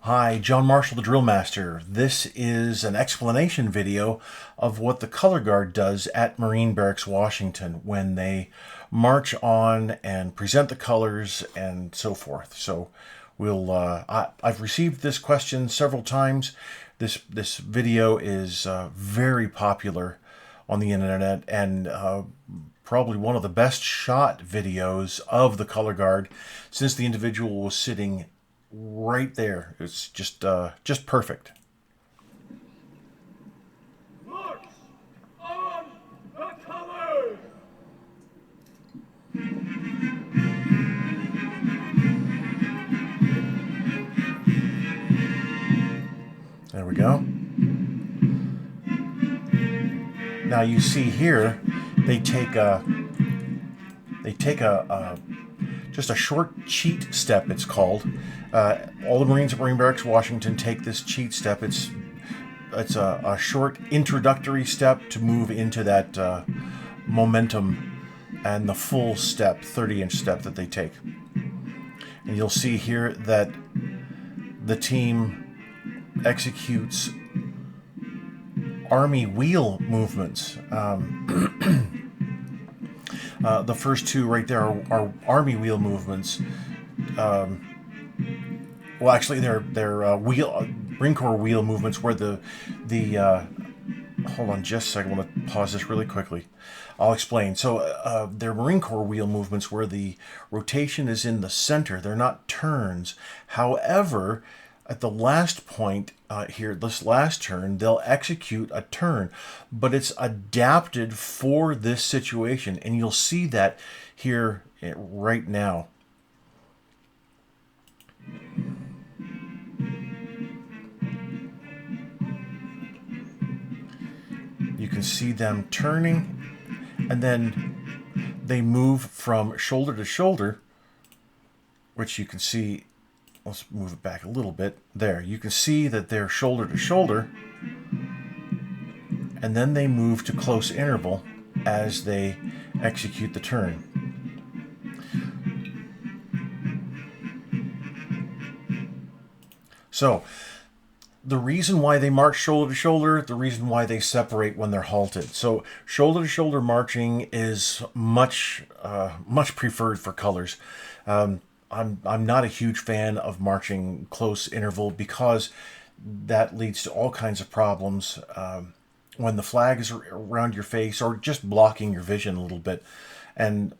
Hi, John Marshall, the DrillMaster. This is an explanation video of what the color guard does at Marine Barracks, Washington when they march on and present the colors and so forth. So I've received this question several times. This video is very popular on the internet and probably one of the best shot videos of the color guard since the individual was sitting right there. It's just perfect. March on the colors! There we go. Now you see here, they take a just a short cheat step. It's called. All the Marines at Marine Barracks, Washington, take this cheat step. It's a short introductory step to move into that momentum and the full step, 30-inch step that they take. And you'll see here that the team executes army wheel movements. The first two right there are army wheel movements. Well, actually, they're wheel Marine Corps wheel movements where the hold on just a second. I want to pause this really quickly. I'll explain. So they're Marine Corps wheel movements where the rotation is in the center. They're not turns. However, at the last point here, this last turn, they'll execute a turn, but it's adapted for this situation, and you'll see that here right now. You can see them turning, and then they move from shoulder to shoulder, which you can see. Let's move it back a little bit. There, you can see that they're shoulder to shoulder, and then they move to close interval as they execute the turn. So, the reason why they march shoulder to shoulder, the reason why they separate when they're halted. So shoulder to shoulder marching is much preferred for colors. I'm not a huge fan of marching close interval because that leads to all kinds of problems when the flag is around your face or just blocking your vision a little bit. And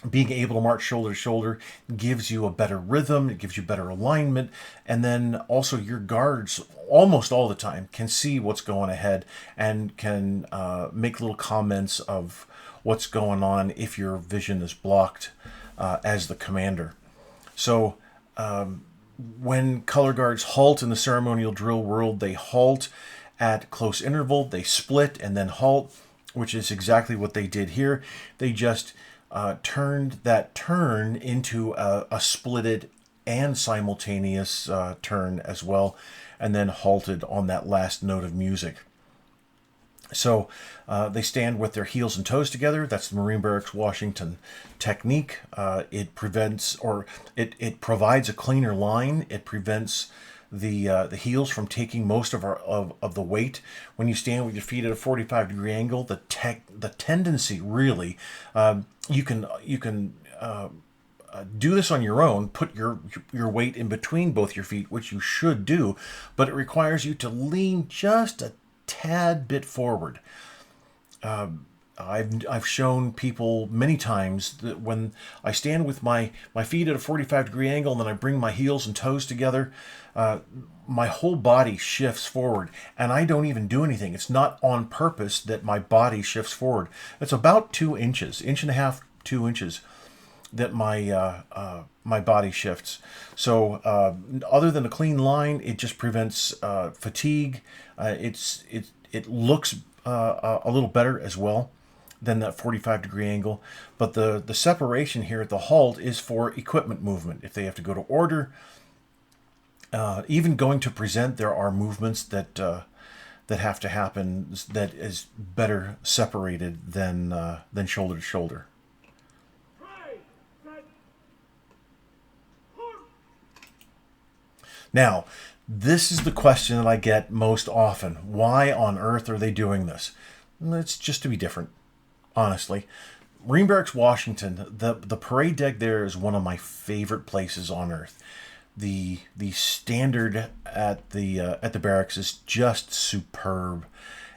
being able to march shoulder to shoulder gives you a better rhythm, it gives you better alignment, and then also your guards almost all the time can see what's going ahead and can make little comments of what's going on if your vision is blocked as the commander. So when color guards halt in the ceremonial drill world, they halt at close interval, they split and then halt, which is exactly what they did here. They just turned that turn into a splitted and simultaneous turn as well, and then halted on that last note of music. So they stand with their heels and toes together. That's the Marine Barracks Washington technique. It prevents, or it provides a cleaner line. It prevents the heels from taking most of the weight. When you stand with your feet at a 45-degree angle, the tendency really, you can do this on your own, put your weight in between both your feet, which you should do, but it requires you to lean just a tad bit forward. I've shown people many times that when I stand with my feet at a 45-degree angle and then I bring my heels and toes together, my whole body shifts forward, and I don't even do anything. It's not on purpose that my body shifts forward. It's about 2 inches, inch and a half, 2 inches that my body shifts. So other than a clean line, it just prevents fatigue. It looks a little better as well than that 45-degree angle. But the separation here at the halt is for equipment movement. If they have to go to order, even going to present, there are movements that have to happen that is better separated than shoulder to shoulder. Now, this is the question that I get most often. Why on earth are they doing this? It's just to be different, honestly. Marine Barracks, Washington, the parade deck there is one of my favorite places on earth. The standard at the barracks is just superb,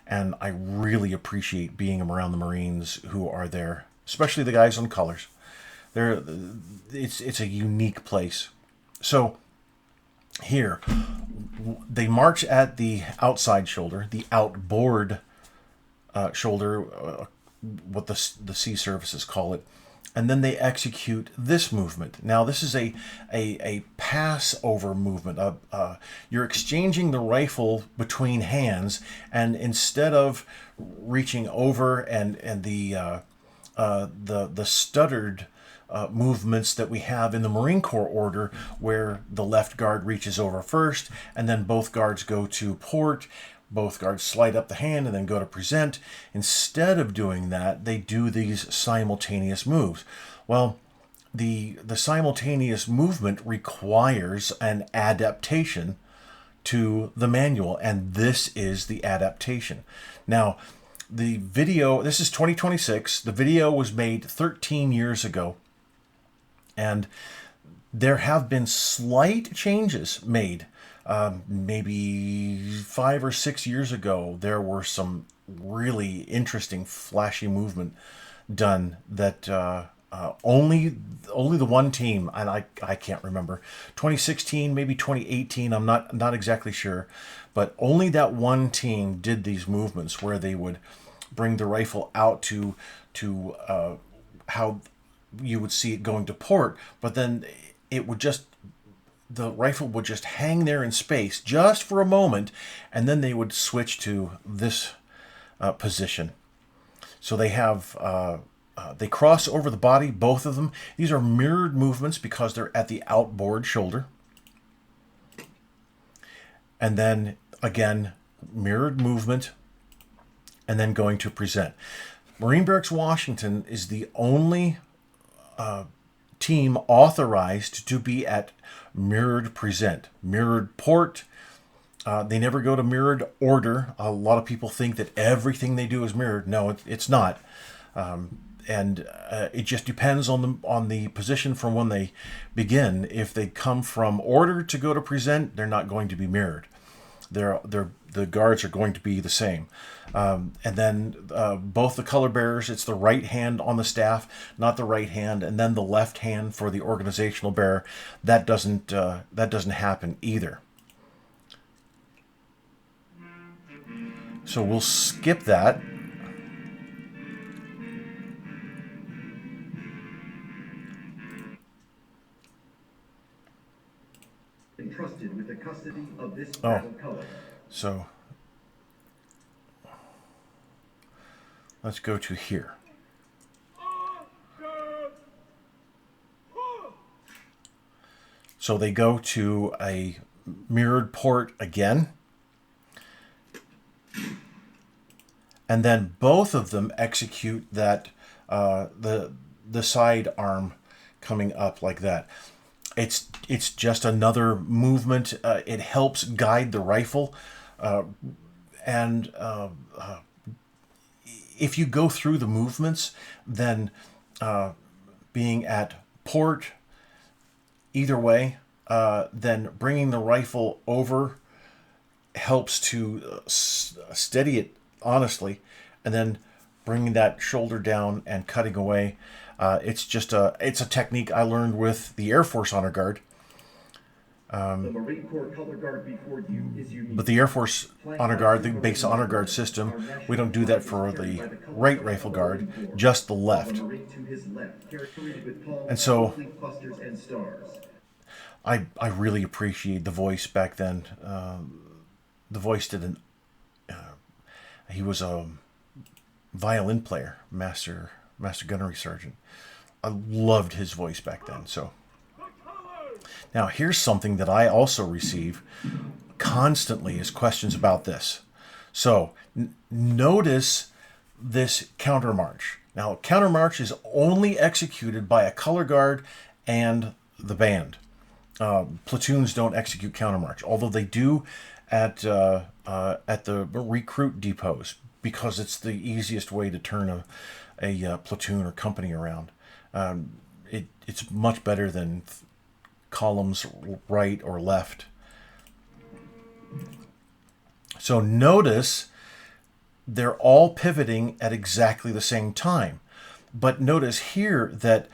and I really appreciate being around the Marines who are there, especially the guys on colors. They're it's a unique place. So here they march at the outside shoulder, the outboard shoulder, what the sea services call it, and then they execute this movement. Now, this is a pass-over movement. You're exchanging the rifle between hands, and instead of reaching over and the stuttered movements that we have in the Marine Corps order, where the left guard reaches over first, and then both guards go to port. Both guards slide up the hand and then go to present. Instead of doing that, they do these simultaneous moves. Well, the simultaneous movement requires an adaptation to the manual, and this is the adaptation. Now, the video, this is 2026. The video was made 13 years ago, and there have been slight changes made. Maybe 5 or 6 years ago, there were some really interesting, flashy movement done that only the one team, and I can't remember, 2016, maybe 2018, I'm not exactly sure, but only that one team did these movements where they would bring the rifle out to how you would see it going to port, but then it would just, the rifle would just hang there in space just for a moment, and then they would switch to this position. So they have they cross over the body, both of them. These are mirrored movements because they're at the outboard shoulder. And then again, mirrored movement, and then going to present. Marine Barracks, Washington is the only team authorized to be at mirrored present, mirrored port. They never go to mirrored order. A lot of people think that everything they do is mirrored. No, it's not. And it just depends on the position from when they begin. If they come from order to go to present, they're not going to be mirrored. The guards are going to be the same. And then both the color bearers, it's the right hand on the staff, not the right hand, and then the left hand for the organizational bearer. That doesn't happen either. So we'll skip that. Entrusted with the custody of this battle color. So let's go to here. So they go to a mirrored port again. And then both of them execute that the side arm coming up like that. It's just another movement. It helps guide the rifle, and if you go through the movements, then being at port, either way, then bringing the rifle over helps to steady it honestly, and then bringing that shoulder down and cutting away. It's a technique I learned with the Air Force Honor Guard. The Marine Corps color guard before you is unique. But the Air Force Honor Guard, the base honor guard system, we don't do that for the right rifle guard, just the left. And so I really appreciate the voice back then. The voice did he was a violin player, master gunnery sergeant. I loved his voice back then. So now here's something that I also receive constantly is questions about this. So notice this countermarch. Now countermarch is only executed by a color guard and the band. platoons don't execute countermarch, although they do at the recruit depots, because it's the easiest way to turn a platoon or company around. It's much better than columns right or left. So notice they're all pivoting at exactly the same time. But notice here that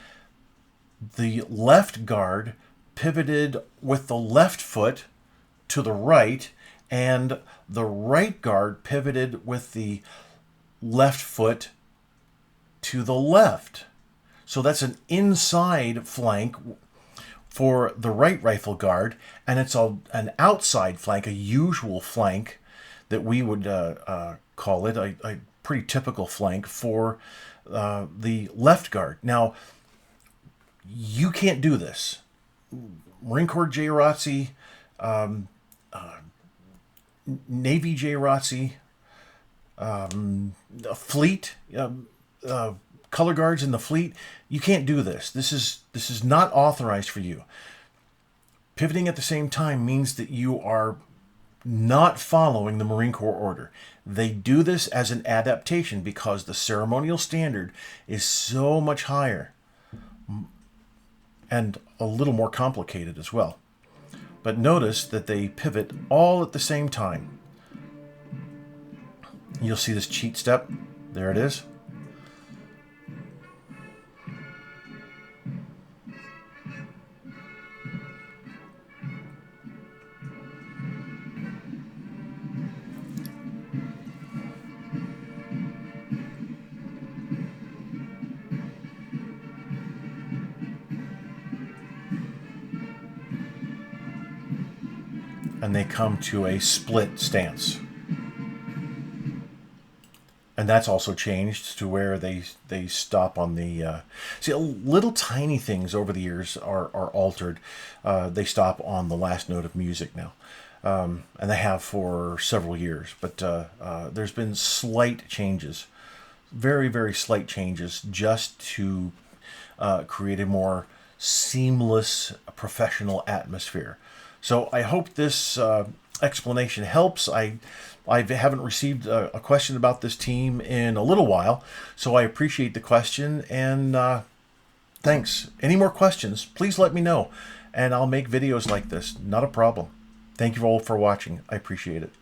the left guard pivoted with the left foot to the right, and the right guard pivoted with the left foot to the left. So that's an inside flank for the right rifle guard, and it's an outside flank, a usual flank that we would call it, a pretty typical flank for the left guard. Now, you can't do this. Marine Corps JROTC, Navy JROTC, fleet, color guards in the fleet, you can't do this. This is not authorized for you. Pivoting at the same time means that you are not following the Marine Corps order. They do this as an adaptation because the ceremonial standard is so much higher and a little more complicated as well. But notice that they pivot all at the same time. You'll see this cheat step. There it is. And they come to a split stance. And that's also changed to where they stop on the... see, little tiny things over the years are altered. They stop on the last note of music now. And they have for several years. But there's been slight changes. Very, very slight changes just to create a more seamless professional atmosphere. So I hope this explanation helps. I haven't received a question about this team in a little while, so I appreciate the question, and thanks. Any more questions, please let me know, and I'll make videos like this. Not a problem. Thank you all for watching. I appreciate it.